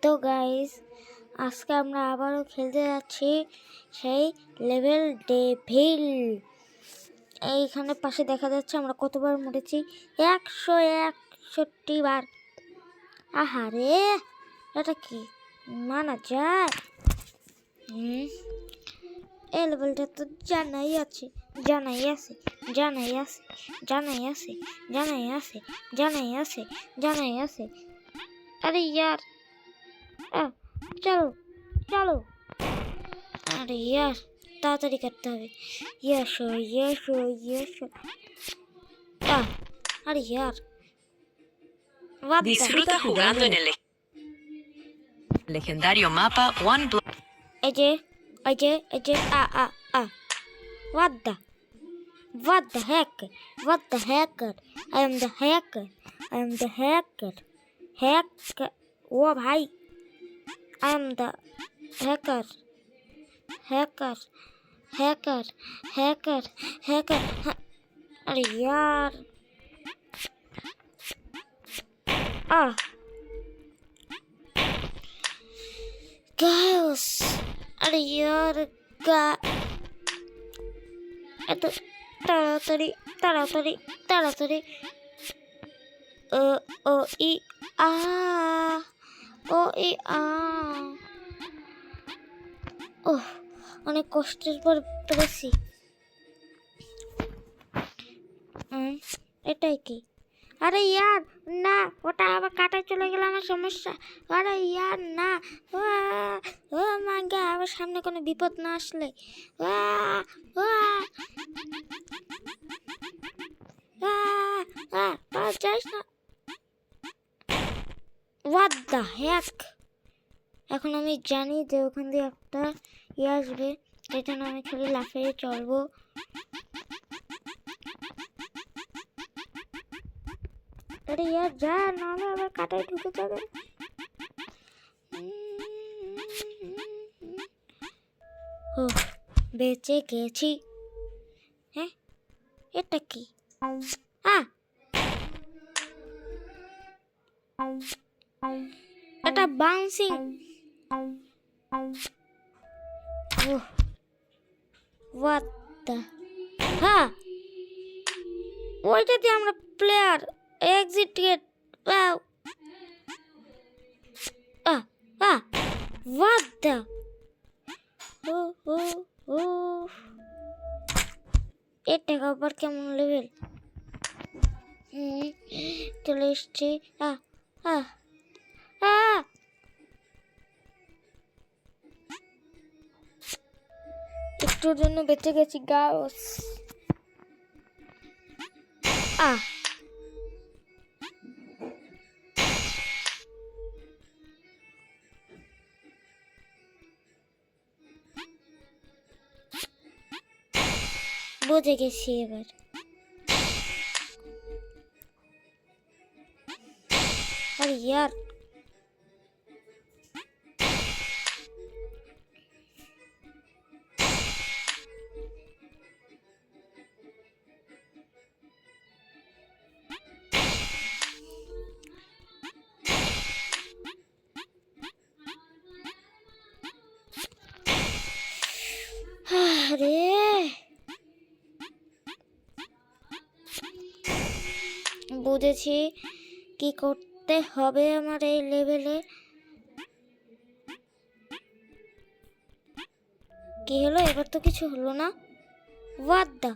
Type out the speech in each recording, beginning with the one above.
তো গাইস, আজকে আমরা আবারও খেলতে যাচ্ছি সেই লেভেল ডেভিল। এইখানে পাশে দেখা যাচ্ছে আমরা কতবার মরেছি, 161 বার। আহারে, এটা কি মানা যায়? এই লেভেলটা তো জানাই আছে। আরে ইয়ার, চলো চলো। আরে ইয়ার, তাড়াতাড়ি কাটতে হবে। আরে ইয়ার, Disfruta jugando en el legendario mapa One Block. এই যে what the heck, I am the hacker. ও ভাই, I am the hacker. अरे यार, गायस, अरे यार, এত তাড়াতাড়ি ও ই আ ওহ, অনেক কষ্টের পর পেরেছি। এটাই কি? আরে ইয়ার না, ওটা আবার কাটায় চলে গেলে আমার সমস্যা। আরে ইয়ার না, ও মা গা, আবার সামনে কোনো বিপদ না আসলে। যাইস না। What the heck! এখন আমি জানি যে ওখান দিয়ে একটা আসবে, সেই জন্য আমি খালি লাফিয়ে চলবো। আরে ইয়ার যা, নাহলে আবার কাটায় ঢুকে যাবে। ও, বেঁচে গেছি। হ্যাঁ, এটা কি? এটা বাউন্সিং। হোয়াট দ্য, হ্যাঁ, ওইটা দিয়ে আমরা player exit gate. What the, এটা আবার কেমন লেভেল? চলে এসছি। একটুর জন্য বেঁচে গেছি গাইস। বুঝে গেছি এবার। আরে ইয়ার, আরে বুঝেছি কি করতে হবে আমার এই লেভেলে। কি হলো? এবার তো কিছু হলো না। হোয়াট দ্য,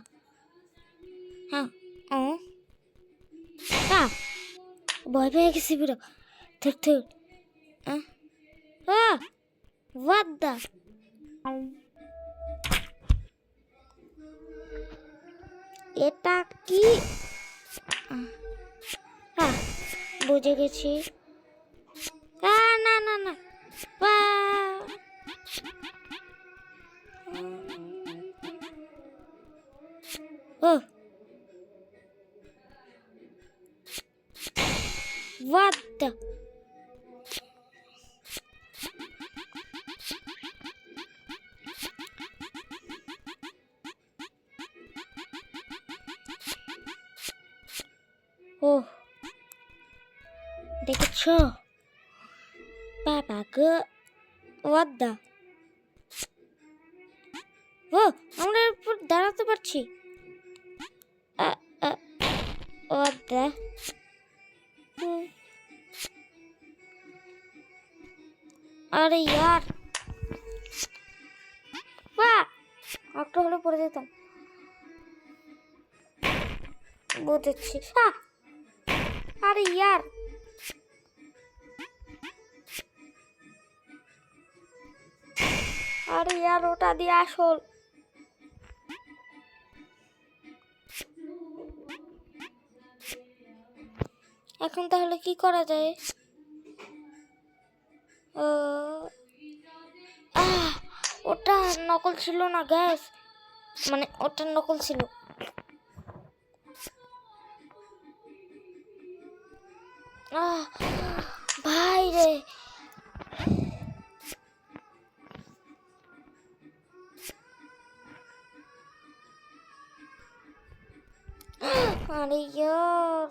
ভয় পেয়ে গেছি পুরো। হোয়াট দ্য, এটা কি? বুঝে গেছি। না, what the, দেখেছো? বাবা গো, what the? ও, আমরা এরপর দাঁড়াতে পারছি। what the? আরে ইয়ার, বাহ, একটা হলে পড়ে যেতাম। বুঝেছি। আরে ইয়ার, আরে ইয়ার, ওটা দিয়ে আসল। এখন তাহলে কি করা যায়? ওটা নকল ছিল না গ্যাস, মানে ওটা নকল ছিল। ভাই রে, আরে ইয়ার,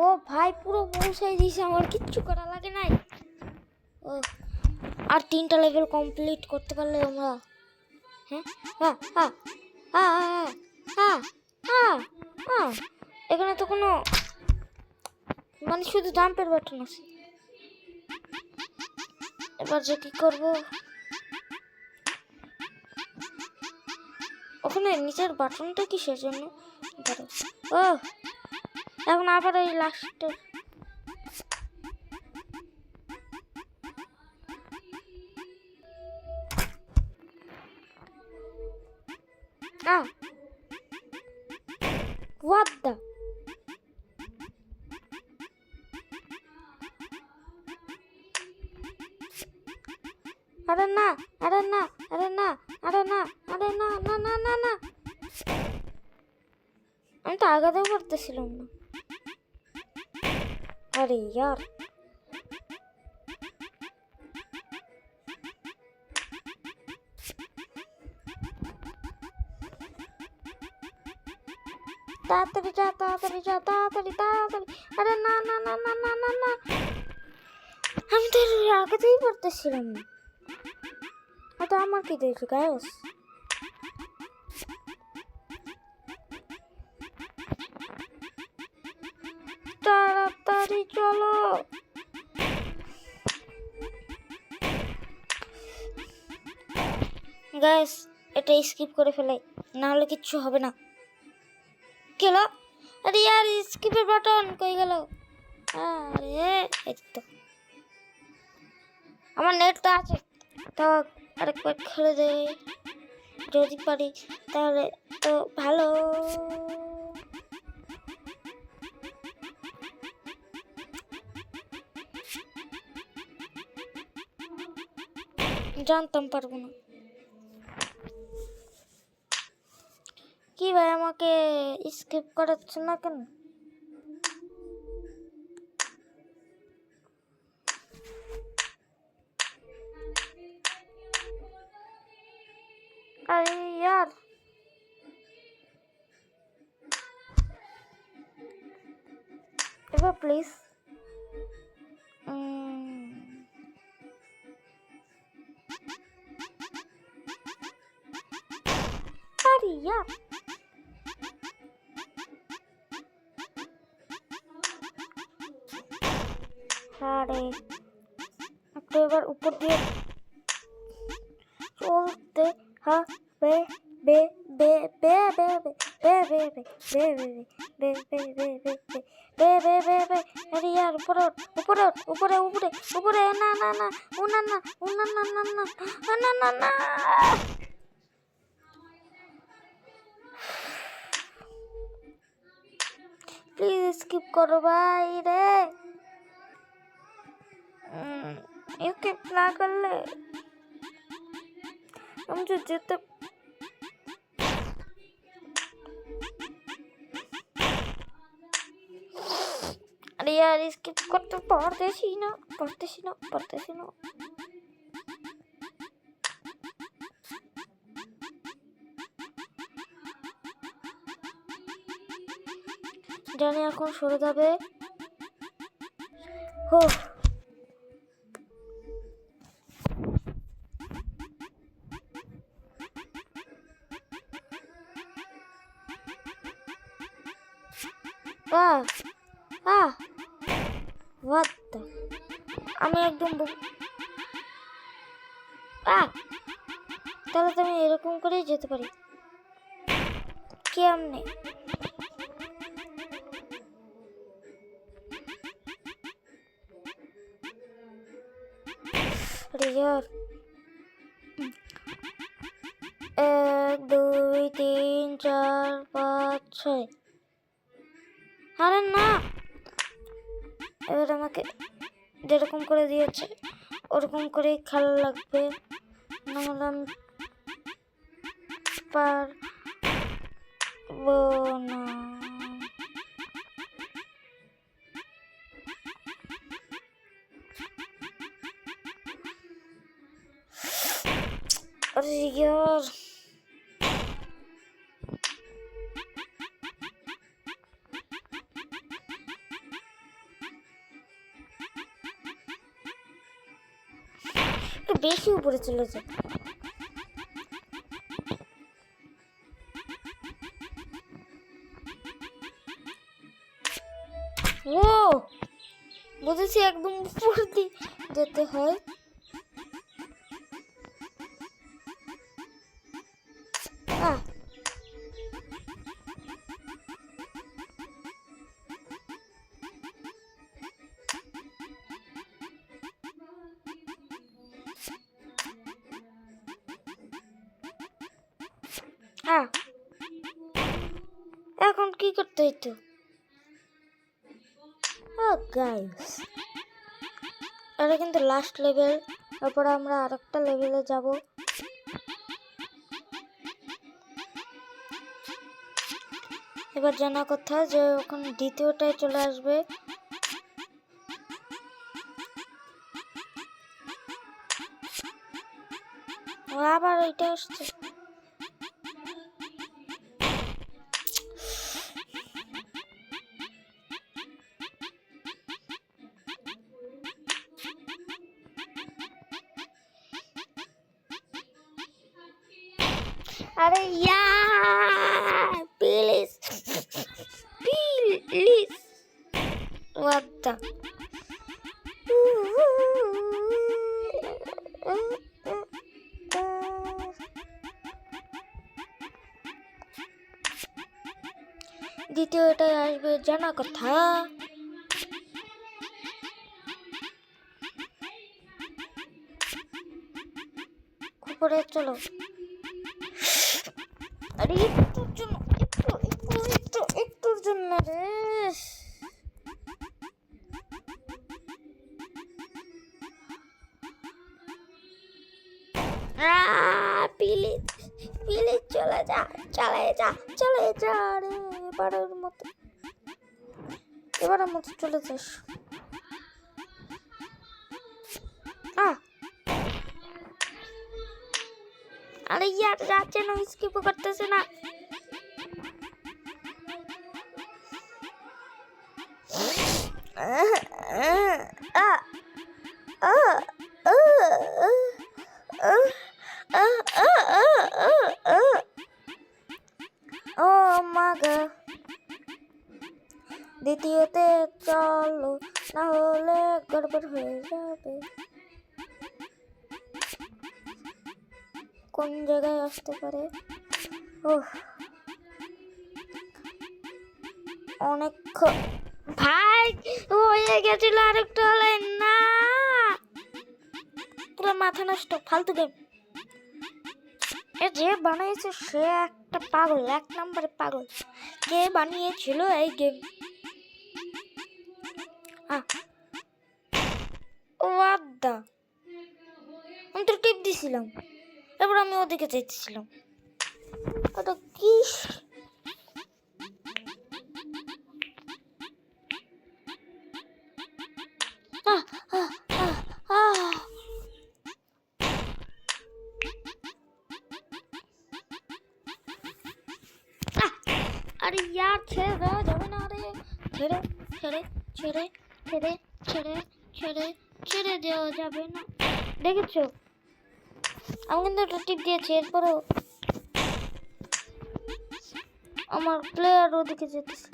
ও ভাই পুরো পৌঁছাই দিয়েছে, আমার কিচ্ছু করা লাগে নাই। ও, আর 3টা লেভেল কমপ্লিট করতে পারলে আমরা। এখানে তো কোনো মানে শুধু জাম্পের বাটন আছে। এবার যে কি করব, ওখানে নিচের বাটনটা কিসের জন্য? ও, এখন আবার এই লাস্টের what the? আরে না, আরে না, আরে না, আরে না, আরে না, না না না না, আমি তো আগাতেও পারতেছিলাম না। আরে ইয়ার, তাড়াতাড়ি যা, তাড়াতাড়ি যা, তাড়াতাড়ি তাড়াতাড়ি। আরে না না না না না না না, আমি তো আগাতেই পারতেছিলাম না। তো আমার কি দেখছো গ্যাস? তাড়াতাড়ি চলো। গ্যাস, এটা স্কিপ করে ফেলাই, না হলে কিচ্ছু হবে না। গেল, আরে ইয়ার স্কিপের বাটন কই গেল? আরে এই তো, আমার নেট তো আছে, তাও আরেকবার খেলে দেয় যদি পারি, তাহলে তো ভালো। জানতাম পারবো না। কি ভাই, আমাকে স্কিপ করাচ্ছে না কেন? আরে यार, এবার প্লিজ। আরে यार, আরে একটু এবার উপর দিয়ে চলতে হবে। বে বে বে বে বে বে বে বে বে বে বে বে বে বে বে বে বে। আরে यार, উপরে উপরে উপরে উপরে উপরে, না না না, ও না না, ও না না না না না না না। প্লিজ স্কিপ করো ভাই রে, স্কিপ না করলে আমি তো যেতে। আরে यार, স্কিপ করতে পারতেছি না, পারতেছি না, পারতেছি না। জানি এখন সরে যাবে। হো What the? আমি একদম তাহলে তো আমি এরকম করেই যেতে পারি। কেমনে? আরে यार 1 2 3 4 5 6 আরে না, এবার আমাকে যেরকম করে দিয়েছে ওরকম করেই খেলা লাগবে, নাহলে আমি পারবো না। अरे यार একটু বেশি উপরে চলে যায়। ও বুঝেছি, একদম উপর দিয়ে যেতে হয়। এখন কি করতে হইতো? গাইস এটা কিন্তু লাস্ট লেভেল, তারপরে আমরা আরেকটা লেভেলে যাব। এবার জানা কথা যে ওখানে দ্বিতীয়টায় চলে আসবে। আবার ওইটা আসছে। अरे यार प्लीज प्लीज what the দ্বিতীয়টায় আসবে জানা কথা। উপরে চলো। আরে একটুর জন্য একটুর জন্য রে। প্লিজ প্লিজ চলে যা রে, এবারের মতো চলে যাস। আরে ইয়ার যাচ্ছে না, স্কিপ করতেছে না। ও মাগো, দ্বিতীয়তে চলো, না হলে গড়বড় হয়ে যাবে। কোন জায়গায় আসতে পারে? অনেক ভাই হয়ে গেছিল আরেকটা লাইন। না পুরো মাথা নষ্ট, ফালতু গেম। এ যে বানিয়েছে সে একটা পাগল, 1 নম্বরে পাগল। কে বানিয়েছিল এই গেম? What the? আমি তো টিপ দিছিলাম, এবার আমি ওদিকে চাইতেছিলাম। ওটা কি? আরে ইয়ার ছেড়ে দেওয়া যাবে না রে। ছেড়ে ছেড়ে ছেড়ে ছেড়ে ছেড়ে ছেড়ে ছেড়ে দেওয়া যাবে না। দেখেছো আমি কিন্তু একটা টিপ দিয়েছি, এরপরেও আমার প্লেয়ার ওদিকে যেতেছে,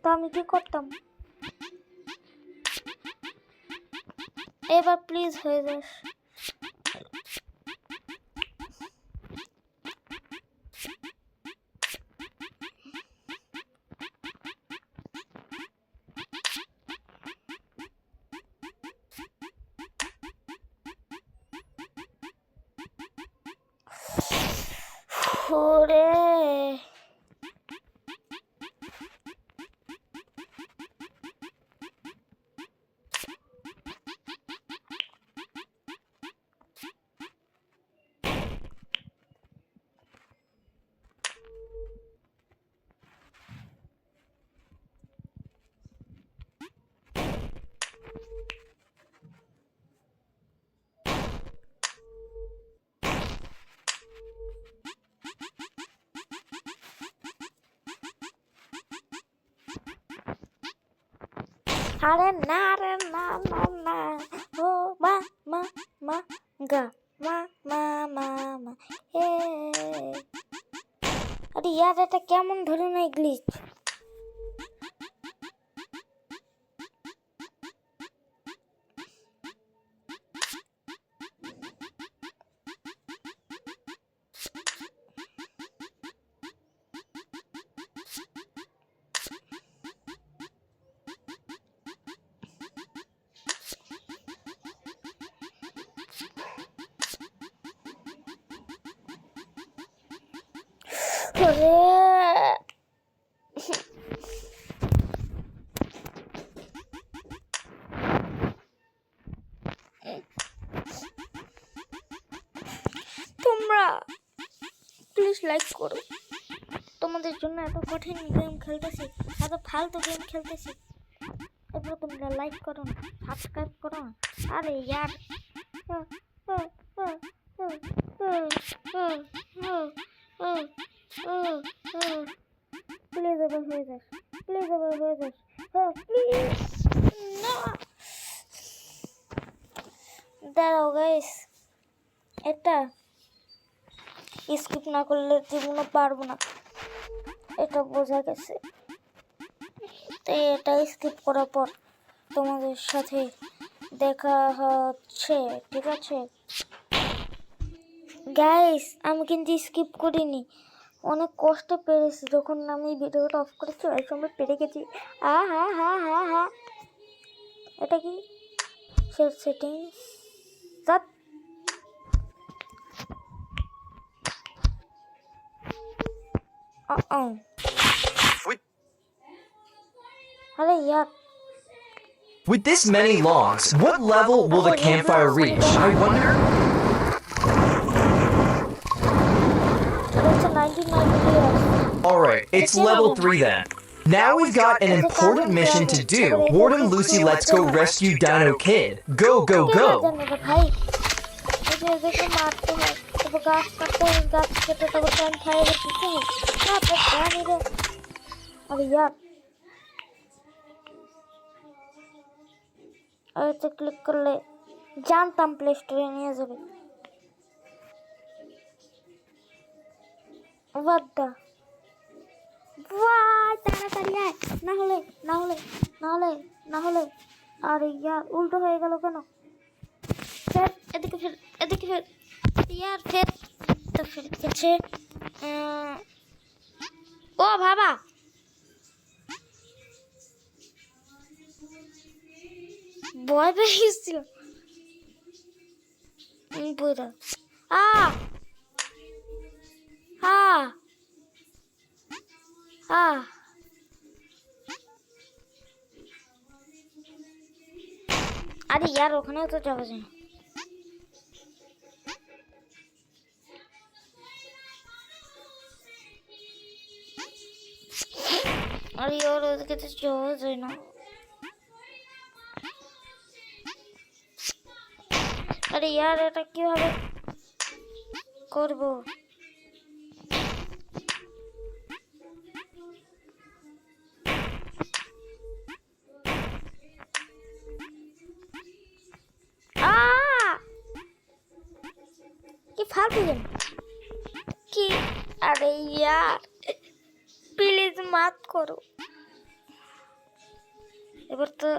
তো আমি কি করতাম? এবার প্লিজ হয়ে যাস। ওরে আরে না রে না না না, ও মা মা মা গা মা মা মা মা এ। আরে ইয়ার এটা কেমন ধরনের গ্লিচ? ওরে তোমরা প্লিজ লাইক করো, তোমাদের জন্য এত কঠিন গেম খেলতেছি, এত ফালতু গেম খেলতেছি, এরপর তোমরা লাইক করো না, সাবস্ক্রাইব করো না। আরে ইয়ার প্লিজ এবার হয়ে যাস, প্লিজ এবার হয়ে যাস, প্লিজ না। দাঁড়াও গাইস, এটা স্কিপ না করলে জীবনে পারবো না, এটা বোঝা গেছে। তাই এটা স্কিপ করার পর তোমাদের সাথে দেখা হচ্ছে, ঠিক আছে গাইস? আমি কিন্তু স্কিপ করিনি, অনেক কষ্ট পেরেছি। যখন আমি ভিডিওটা অফ করেছি ওই সময় পেরে গেছি। হা হা হা হা হা। এটা কি সেটিংস? আরে ইয়ার With this many logs, what level will the campfire reach? I wonder. it's a 1990. Alright, it's level 3 then. Now we've got an important mission to do. Warden Lucy, let's go rescue Dino Kid. Go, go, go! ভাই এই যে মারতে হয়, তবে গাছ কাটতে হয়, গাছ কেটে তবে টাইম ফায়ারে দিতে হয় না, তো জানি রে। আরে ইয়ার এতে ক্লিক করলে জানতাম প্লে স্টোরে নিয়ে যাবে। বাদ্দা তাড়াতাড়ি আয়, না হলে না হলে না হলে না হলে। আরে ইয়ার উল্টো হয়ে গেল কেন? ফের এদিকে, ফের এদিকে, ফের ইয়ার ফের তো ফের গেছে। ও বাবা, ভয় পেয়ে গেছিল পুরো। আরে ইয়ার ওখানেও তো যাওয়া যায়। আরে ওর ওদিকে তো যাওয়া যায় না। আরে ইয়ার এটা কিভাবে করব? फालतू गेम কি আরে यार প্লিজ মাত করো এবার তো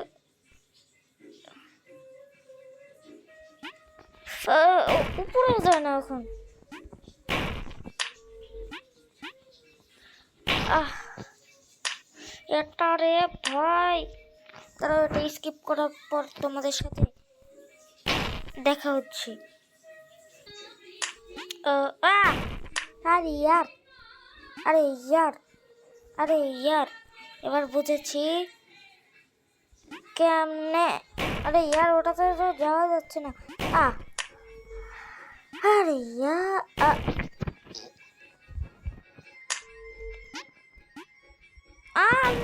উপরে যায় না এখন এটা রে ভাই তারা এটা স্কিপ করার পর তোমাদের সাথে দেখা হচ্ছে আরে यार আরে यार আরে यार এবার বুঝেছি কেমনে আরে यार ওটাতে তো যাওয়া যাচ্ছে না আরে यार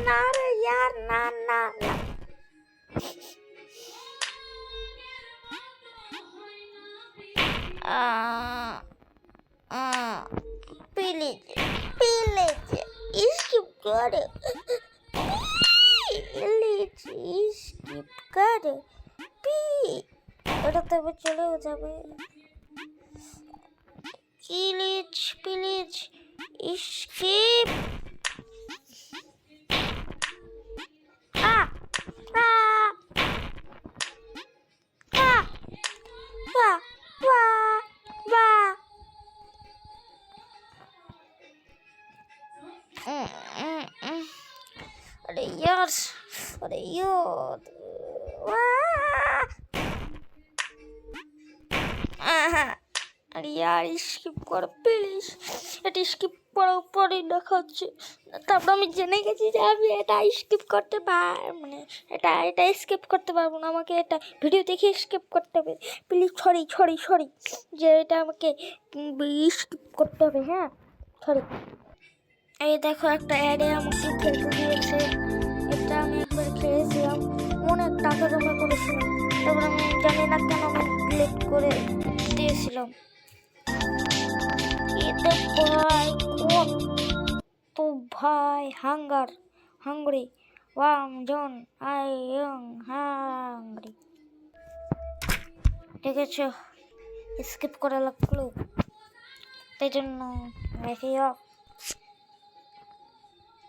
না রে यार না না না প্লিজ প্লিজ স্কিপ করে প্লিজ স্কিপ করে ওটা তো চলেও যাবে প্লিজ প্লিজ স্কিপ अरे यार अरे यार अरे यार स्किप कर प्लिज এটা স্কিপ করার পরে দেখা হচ্ছে তারপর আমি জেনে গেছি যে আমি এটা স্কিপ করতে মানে এটা স্কিপ করতে পারবো না আমাকে এটা ভিডিও দেখে স্কিপ করতে হবে প্লিজ সরি যে এটা আমাকে স্কিপ করতে হবে হ্যাঁ সরি এই দেখো একটা অ্যাডে আমাকে খেলতে দিয়েছে এটা আমি একবার খেলেছিলাম অনেক টাকা জমা করেছিলাম তারপর আমি জানি না কেন আমি ডিলিট করে দিয়েছিলাম এতে ভাই তো ভাই হাঙ্গরি জন আই এম হাঙ্গরি ঠিক আছে স্কিপ করা লাগলো তাই জন্য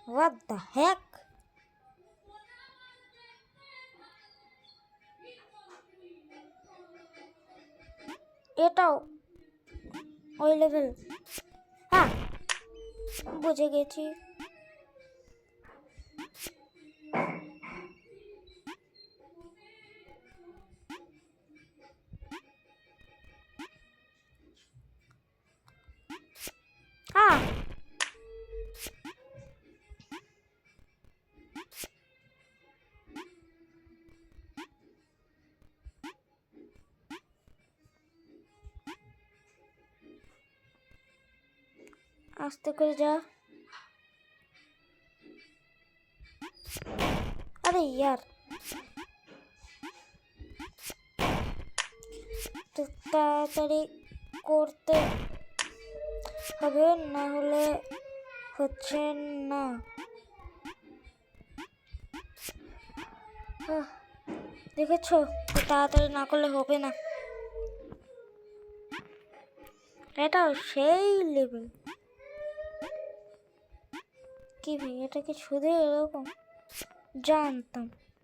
What the heck? এটাও ওই লেভেল বুঝে গেছি আস্তে করে যা আরে यार তো তাড়াতাড়ি করতে হবে না হলে হচ্ছে না দেখেছো তাড়াতাড়ি না করলে হবে না এটাও সেই লেভেল কি ভাই এটা কি শুধু এরকম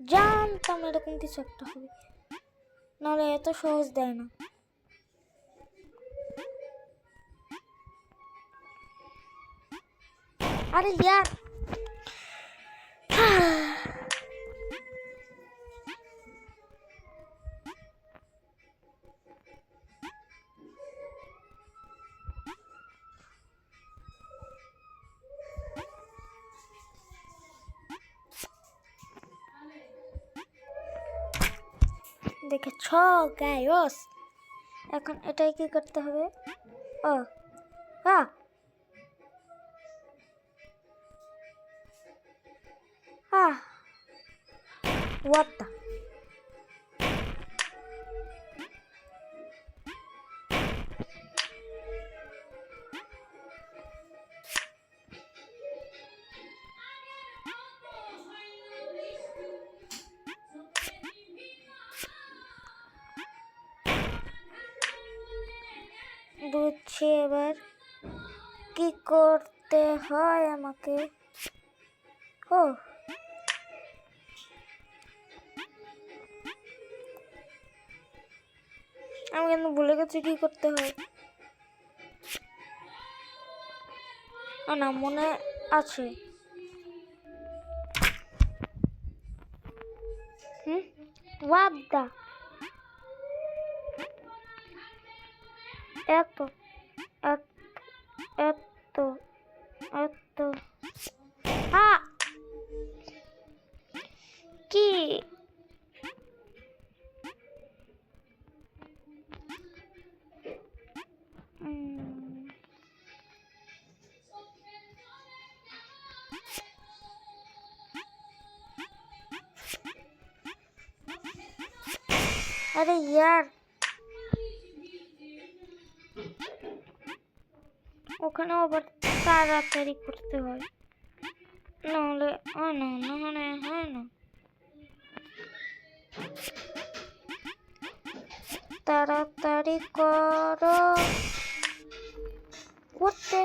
জানতাম এরকম কিছু একটা হবে নাহলে এত সহজ দেয় না আরে यार দেখেছ গাইস এখন এটাই কি করতে হবে what the বুঝছি এবার কি করতে হয় আমাকে। ও আমি কিন্তু ভুলে গেছি কি করতে হয়। না মনে আছে। What the? এত এত এত কি আরে ইয়ার ওখানে আবার তাড়াতাড়ি করতে হয়, নাহলে হয় না, নাহলে হয় না। তাড়াতাড়ি করো করতে।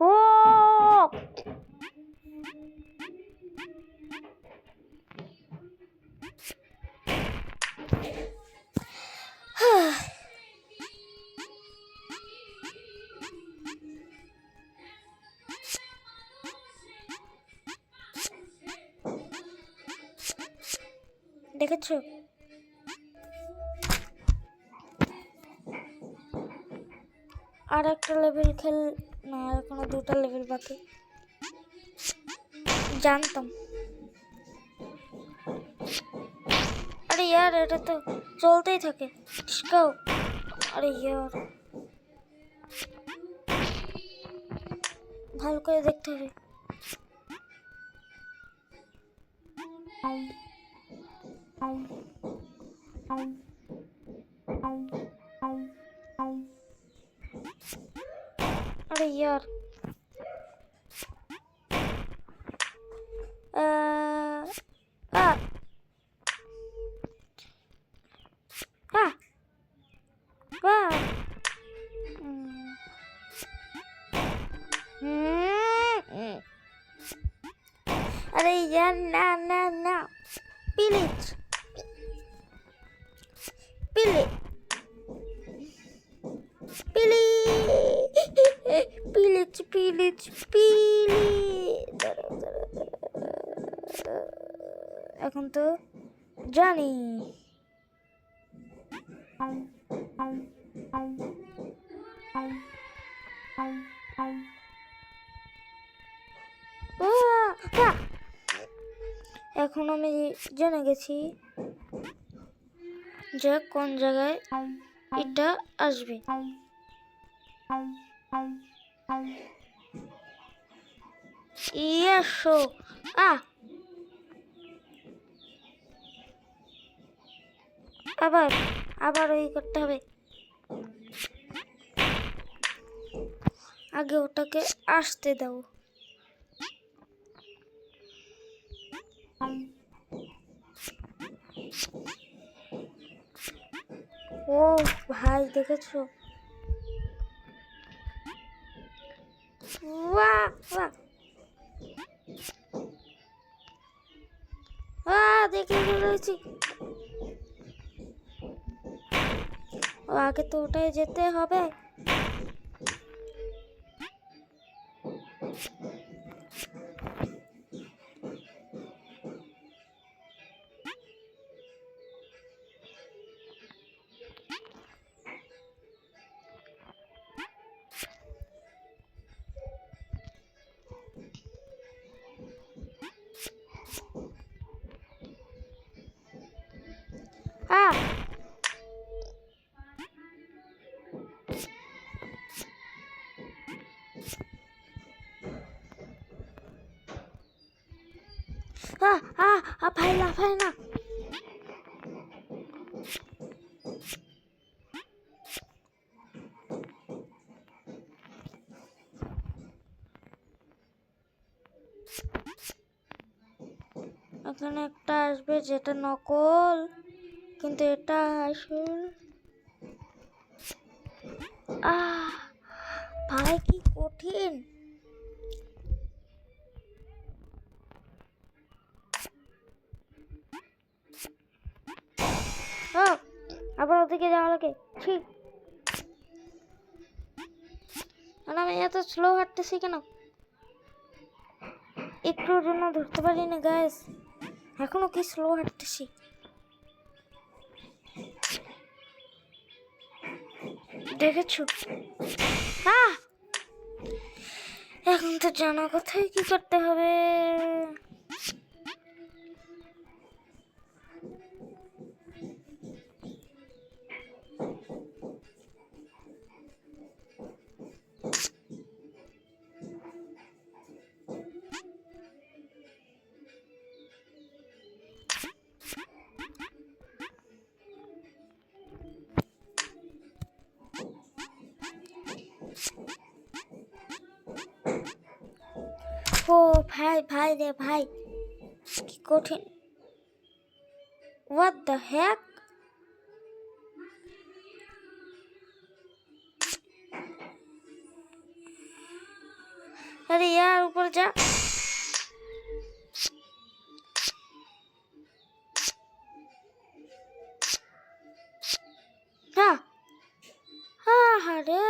ও দেখেছো আর একটা লেভেল খেল না, এখনো দুটা লেভেল বাকি। জানতাম। আরে ইয়ার এটা তো চলতেই থাকে। ডিসকাও। আরে ইয়ার ভালো করে দেখতে হবে। अरे यार आ, आ, आ, आ, अरे यार ना ना ना please please please please please. এখন তো জানি। এখন আমি জেনে গেছি যে কোন জায়গায় এটা আসবে। ইয়েসো আবার ওই করতে হবে। আগে ওটাকে আসতে দাও। ও ভাই দেখেছো, বাহ বাহ দেখে রয়েছি। আগে তো ওটাই যেতে হবে। ভাই লাফায় না। এখানে একটা আসবে যেটা নকল, কিন্তু এটা আসল। ভাই কি কঠিন। আবার ওদিকে যাওয়া লাগে, ঠিক। আমি এত স্লো হাঁটতেছি কেন? একটুর জন্য ধরতে পারি না গাইস, এখনো কি স্লো হাঁটতেছি। দেখেছো? এখন তো জানা কথাই কি করতে হবে। ও ভাই ভাই রে ভাই, কি কঠিন। What the heck? अरे यार ऊपर जा। हाँ हाँ अरे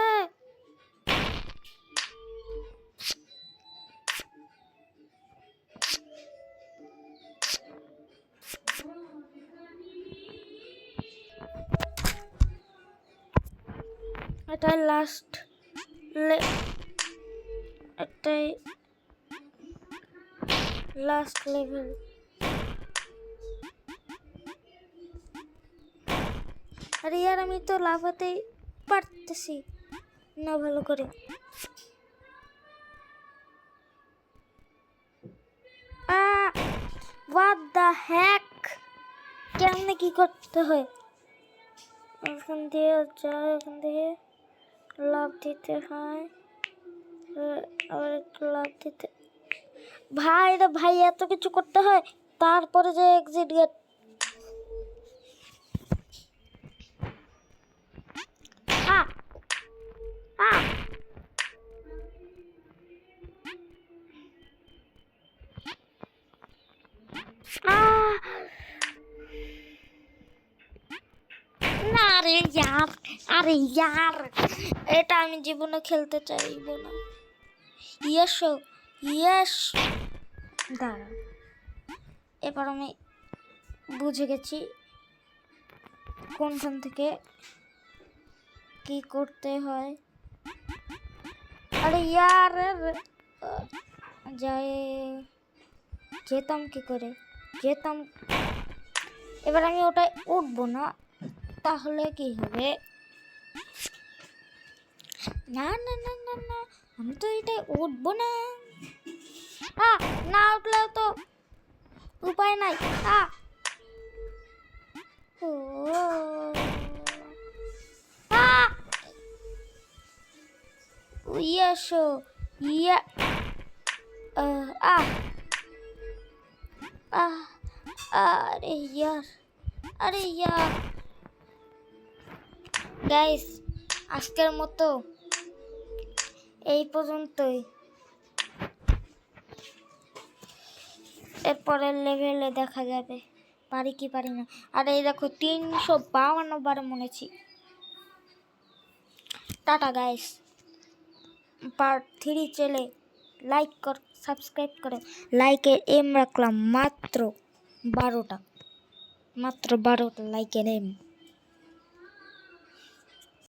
এটাই লাস্ট, এটাই লাস্ট লেভেল। আরে यार আমি তো লাফাতেই পারতেছি না ভালো করে। What the heck? কেমনে কি করতে হয়? এখান দিয়ে যায়, এখান দিয়ে লাভ দিতে হয়, আবার একটু লাভ দিতে। ভাই রে ভাই, এত কিছু করতে হয়, তারপরে যে এক্সিট গেট। না রে यार, আরে यार, এটা আমি জীবনে খেলতে চাইবো না। ইয়েস দাঁড়া, এবার আমি বুঝে গেছি কোনখান থেকে কি করতে হয়। আরে यार যেতাম কি করে, যেতাম। এবার আমি ওটায় উঠবো না, তাহলে কি হবে? না না না না না, আমি তো এটাই উঠবো না। না উঠলেও তো উপায় নাই। ও ইয়েসো ইয়া আরে यार, আরে यार গাইস, আজকের মতো এই পর্যন্তই। এরপরের লেভেলে দেখা যাবে পারি কি পারি না। আর এই দেখো 352 বার মনেছি। টাটা গাইস, পার্ট 3 চলে। লাইক কর, সাবস্ক্রাইব করো। লাইকের এম রাখলাম মাত্র 12টা, মাত্র 12টা লাইকের এম।